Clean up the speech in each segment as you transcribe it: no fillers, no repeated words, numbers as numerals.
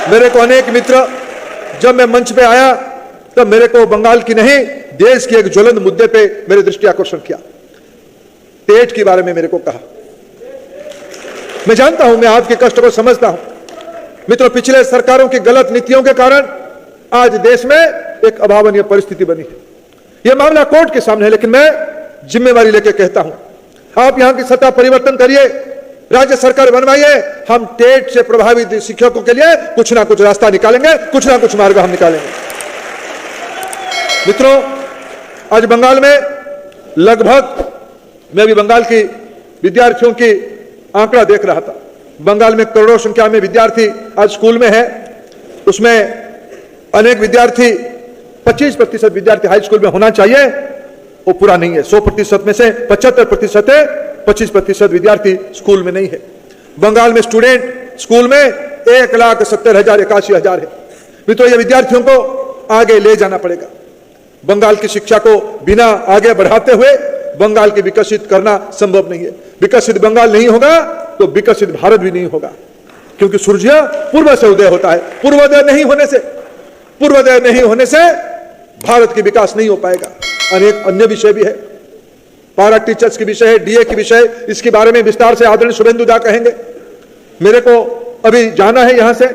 मेरे को अनेक मित्र जब मैं मंच पे आया तब मेरे को बंगाल की नहीं देश के एक ज्वलंत मुद्दे पे मेरे दृष्टि आकर्षण किया। टेट के बारे में मेरे को कहा। मैं जानता हूं, मैं आपके कष्ट को समझता हूं। मित्रों, पिछले सरकारों की गलत नीतियों के कारण आज देश में एक अभावनीय परिस्थिति बनी है। यह मामला कोर्ट के सामने है, लेकिन मैं जिम्मेवारी लेकर कहता हूं, आप यहां की सत्ता परिवर्तन करिए, राज्य सरकार बनवाइए। हम टेट से प्रभावित शिक्षकों के लिए कुछ ना कुछ रास्ता निकालेंगे, कुछ ना कुछ मार्ग हम निकालेंगे। मित्रों, आज बंगाल में लगभग, मैं अभी बंगाल की विद्यार्थियों की आंकड़ा देख रहा था। बंगाल में करोड़ों संख्या में विद्यार्थी आज स्कूल में है। उसमें अनेक विद्यार्थी, 25% विद्यार्थी हाई स्कूल में होना चाहिए, वो पूरा नहीं है। 100% में से 75% है, 25% विद्यार्थी स्कूल में नहीं है। बंगाल में स्टूडेंट स्कूल में 1,70,081 है। मित्रों, ये विद्यार्थियों को आगे ले जाना पड़ेगा। बंगाल की शिक्षा को बिना आगे बढ़ाते हुए बंगाल की विकसित करना संभव नहीं है। विकसित बंगाल नहीं होगा तो विकसित भारत भी नहीं होगा, क्योंकि सूर्य पूर्व से उदय होता है। पूर्वोदय नहीं होने से भारत की विकास नहीं हो पाएगा। अनेक अन्य विषय भी है, पारा टीचर्स के विषय है, डीए के विषय, इसके बारे में विस्तार से आदरणीय शुभेंदु दा कहेंगे। मेरे को अभी जाना है यहां से,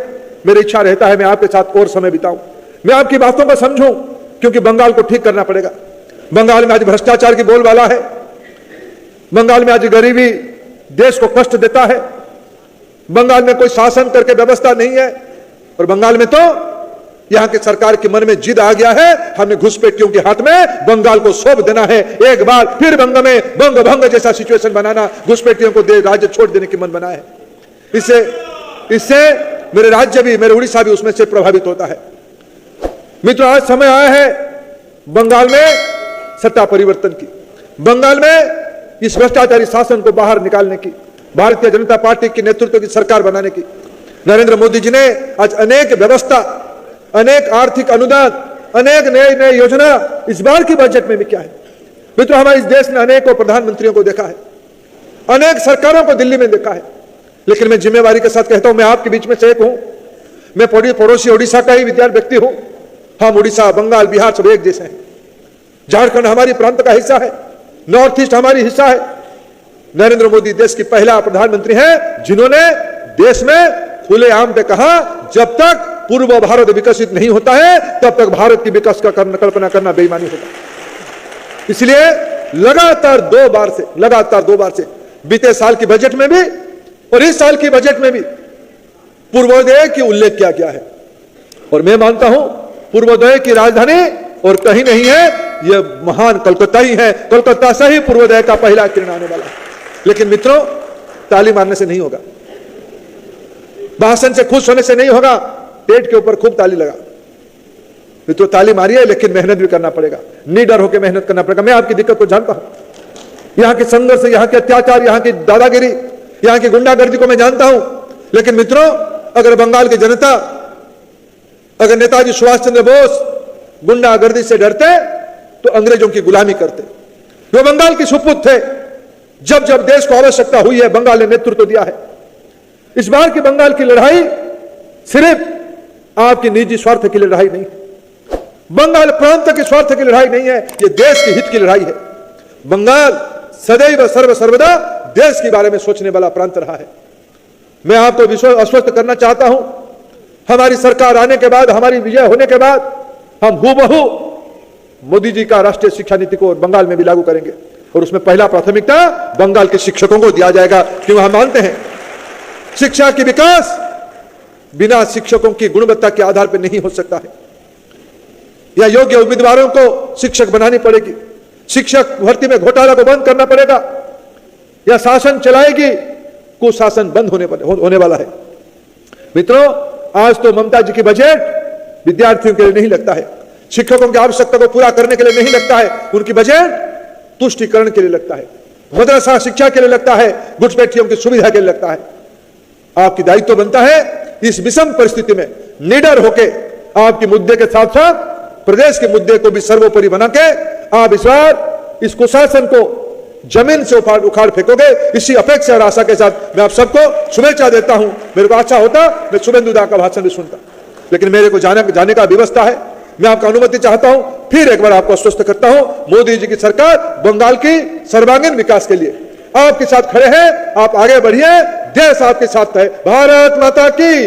मेरी इच्छा रहता है मैं आपके साथ और समय बिताऊं, मैं आपकी बातों को समझूं, क्योंकि बंगाल को ठीक करना पड़ेगा। बंगाल में आज भ्रष्टाचार की बोलबाला है। बंगाल में आज गरीबी देश को कष्ट देता है। बंगाल में कोई शासन करके व्यवस्था नहीं है, और बंगाल में तो यहां की सरकार के मन में जिद आ गया है, हमने घुसपैठियों के हाथ में बंगाल को सौंप देना है। एक बार फिर बंग में भंग जैसा सिचुएशन बनाना, घुसपैठियों को राज्य छोड़ देने की मन बना है। इससे मेरे राज्य भी, मेरे उड़ीसा भी उसमें से प्रभावित होता है। मित्रों, आज समय आया है बंगाल में सत्ता परिवर्तन की, बंगाल में इस भ्रष्टाचारी शासन को बाहर निकालने की, भारतीय जनता पार्टी के नेतृत्व की सरकार बनाने की। नरेंद्र मोदी जी ने आज अनेक व्यवस्था, अनेक आर्थिक अनुदान, अनेक नए योजना इस बार की बजट में भी क्या है। मित्रों, हमारे इस देश में अनेकों प्रधानमंत्रियों को देखा है, अनेक सरकारों को दिल्ली में देखा है, लेकिन मैं जिम्मेवारी के साथ कहता हूं, मैं आपके बीच में से एक हूं। मैं पड़ोसी उड़ीसा का ही व्यक्ति हूं। हम उड़ीसा, बंगाल, बिहार सब एक जैसे हैं। झारखंड हमारी प्रांत का हिस्सा है, नॉर्थ ईस्ट हमारी हिस्सा है। नरेंद्र मोदी देश की पहला प्रधानमंत्री हैं जिन्होंने देश में खुलेआम पे कहा, जब तक पूर्व भारत विकसित नहीं होता है तब तक भारत की विकास का कल्पना करना बेईमानी होगा। इसलिए लगातार दो बार से बीते साल की बजट में भी और इस साल की बजट में भी पूर्वोदय की उल्लेख किया गया है। और मैं मानता हूं पूर्वोदय की राजधानी और कहीं नहीं है, यह महान कलकत्ता ही है। कलकत्ता से ही पूर्वोदय का पहला किरण आने वाला है। लेकिन मित्रों, ताली मारने से नहीं होगा, भाषण से खुश होने से नहीं होगा। पेट के ऊपर खूब ताली लगा, मित्रों ताली मारिए, लेकिन मेहनत भी करना पड़ेगा, निडर होकर मेहनत करना पड़ेगा। मैं आपकी दिक्कत को जानता हूं, यहां के संघर्ष, यहां के अत्याचार, यहां की दादागिरी, यहां की गुंडागर्दी को मैं जानता हूं। लेकिन मित्रों, अगर बंगाल की जनता, अगर नेताजी सुभाष चंद्र बोस गुंडागर्दी से डरते तो अंग्रेजों की गुलामी करते। वो बंगाल के सुपुत्र थे। जब जब देश को आवश्यकता हुई है, बंगाल ने नेतृत्व दिया है। इस बार की बंगाल की लड़ाई सिर्फ आपकी निजी स्वार्थ की लड़ाई नहीं, बंगाल प्रांत के स्वार्थ की लड़ाई नहीं है, यह देश के हित की लड़ाई है। बंगाल सदैव सर्वदा देश के बारे में सोचने वाला प्रांत रहा है। मैं आपको आश्वस्त करना चाहता हूं, हमारी सरकार आने के बाद, हमारी विजय होने के बाद, हम हूबहू मोदी जी का राष्ट्रीय शिक्षा नीति को बंगाल में भी लागू करेंगे। और उसमें पहला प्राथमिकता बंगाल के शिक्षकों को दिया जाएगा, क्योंकि हम मानते हैं शिक्षा की विकास बिना शिक्षकों की गुणवत्ता के आधार पर नहीं हो सकता है। या योग्य उम्मीदवारों को शिक्षक बनानी पड़ेगी, शिक्षक भर्ती में घोटाला को बंद करना पड़ेगा, या शासन चलाएगी, कुशासन बंद होने वाला है। मित्रों, आज तो ममता जी की बजट विद्यार्थियों के लिए नहीं लगता है, शिक्षकों की आवश्यकता को पूरा करने के लिए नहीं लगता है, उनकी बजट तुष्टीकरण के लिए लगता है, मदरसा शिक्षा के लिए लगता है, घुसपैठियों की सुविधा के लिए लगता है। आपकी दायित्व बनता है इस विषम परिस्थिति में निडर होके आपके मुद्दे के साथ साथ प्रदेश के मुद्दे को भी सर्वोपरि बना के आप इस बार इस कुशासन को, जमीन से उखाड़ फेंकोगे। इसी अपेक्षा और आशा के साथ मैं आप सबको शुभेच्छा देता हूं। मेरे को अच्छा होता मैं शुभेंदु दा का भाषण भी सुनता, लेकिन मेरे को जाने का व्यवस्था है। मैं आपका अनुमति चाहता हूं, फिर एक बार आपको आश्वस्त करता हूं, मोदी जी की सरकार बंगाल की सर्वांगीण विकास के लिए आपके साथ खड़े हैं। आप आगे बढ़िए, देश आपके साथ है। भारत माता की।